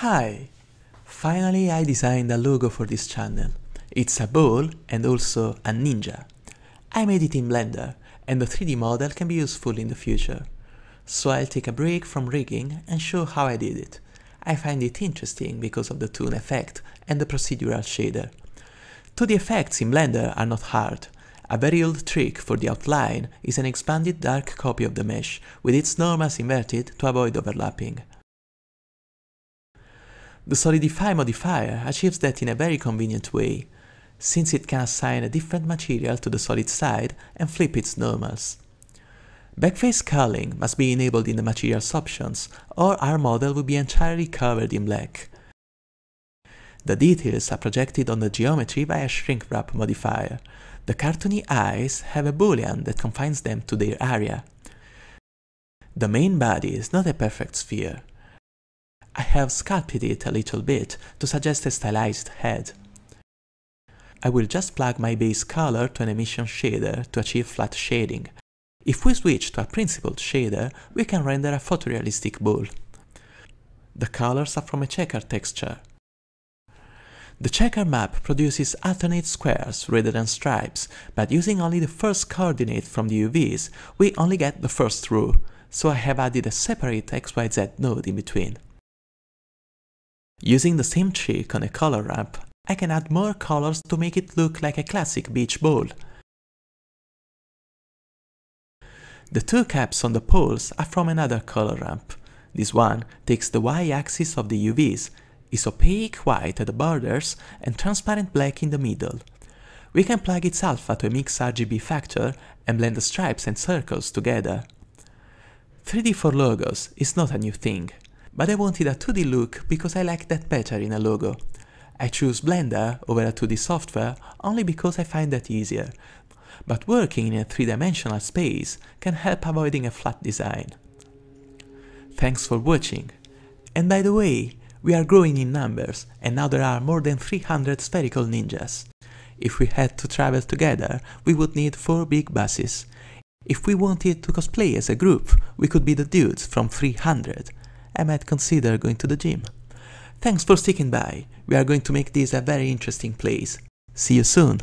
Hi! Finally I designed a logo for this channel. It's a ball and also a ninja. I made it in Blender, and the 3D model can be useful in the future. So I'll take a break from rigging and show how I did it. I find it interesting because of the toon effect and the procedural shader. 2D effects in Blender are not hard. A very old trick for the outline is an expanded dark copy of the mesh, with its normals inverted to avoid overlapping. The Solidify modifier achieves that in a very convenient way, since it can assign a different material to the solid side and flip its normals. Backface culling must be enabled in the materials options, or our model will be entirely covered in black. The details are projected on the geometry by a shrink wrap modifier. The cartoony eyes have a boolean that confines them to their area. The main body is not a perfect sphere. I have sculpted it a little bit to suggest a stylized head. I will just plug my base color to an emission shader to achieve flat shading. If we switch to a principled shader, we can render a photorealistic ball. The colors are from a checker texture. The checker map produces alternate squares rather than stripes, but using only the first coordinate from the UVs, we only get the first row, so I have added a separate XYZ node in between. Using the same trick on a color ramp, I can add more colors to make it look like a classic beach ball. The two caps on the poles are from another color ramp. This one takes the y-axis of the UVs, is opaque white at the borders and transparent black in the middle. We can plug its alpha to a mix RGB factor and blend the stripes and circles together. 3D for logos is not a new thing, but I wanted a 2D look because I like that better in a logo. I choose Blender over a 2D software only because I find that easier, but working in a 3-dimensional space can help avoiding a flat design. Thanks for watching, and by the way, we are growing in numbers, and now there are more than 300 spherical ninjas. If we had to travel together, we would need 4 big buses. If we wanted to cosplay as a group, we could be the dudes from 300. I might consider going to the gym. Thanks for sticking by, we are going to make this a very interesting place. See you soon!